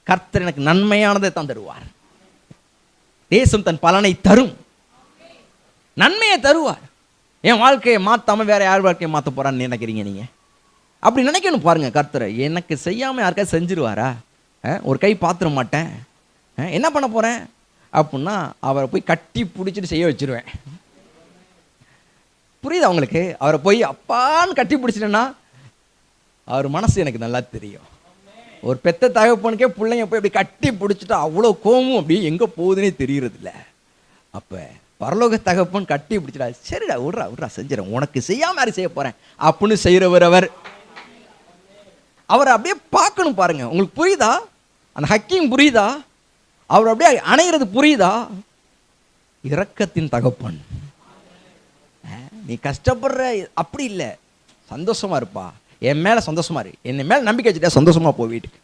கர்த்தர் எனக்கு நன்மையானதை தான் தருவார். தேசம் தன் பலனை தரும், நன்மையை தருவார். என் வாழ்க்கையை மாற்றாம வேற யார் வாழ்க்கையை மாற்ற போறான்னு நினைக்கிறீங்க நீங்க? அப்படி நினைக்கணும் பாருங்க. கர்த்தரை எனக்கு செய்யாம யாருக்காவது செஞ்சிருவாரா? ஒரு கை பாத்திர மாட்டேன், என்ன பண்ண போறேன் அப்படின்னா அவரை போய் கட்டி பிடிச்சிட்டு செய்ய வச்சிருவேன். புரியுது அவங்களுக்கு? அவரை போய் அப்பான்னு கட்டி பிடிச்சிட்டேன்னா அவர் மனசு எனக்கு நல்லா தெரியும். ஒரு பெத்த தகப்பனுக்கே பிள்ளைங்க போய் அப்படி கட்டி பிடிச்சிட்டா அவ்வளோ கோவம் அப்படி எங்கே போகுதுன்னே தெரியறது இல்லை. அப்போ பரலோக தகப்பன் கட்டி பிடிச்சிட்டா, சரிடா விட்றா விட்றா செஞ்சிடறேன், உனக்கு செய்யாம யாரும் செய்ய போகிறேன் அப்படின்னு செய்கிறவர் அவர். அவரை அப்படியே பார்க்கணும் பாருங்க. உங்களுக்கு புரியுதா? அந்த ஹக்கிங் புரியுதா? அவர் அப்படியே அணைகிறது புரியுதா? இரக்கத்தின் தகப்பன். நீ கஷ்டப்படுற அப்படி இல்லை, சந்தோஷமா இருப்பா, என் மேலே சந்தோஷமா இரு, என் மேலே நம்பிக்கை வச்சுட்டா சந்தோஷமா போ வீட்டுக்கு.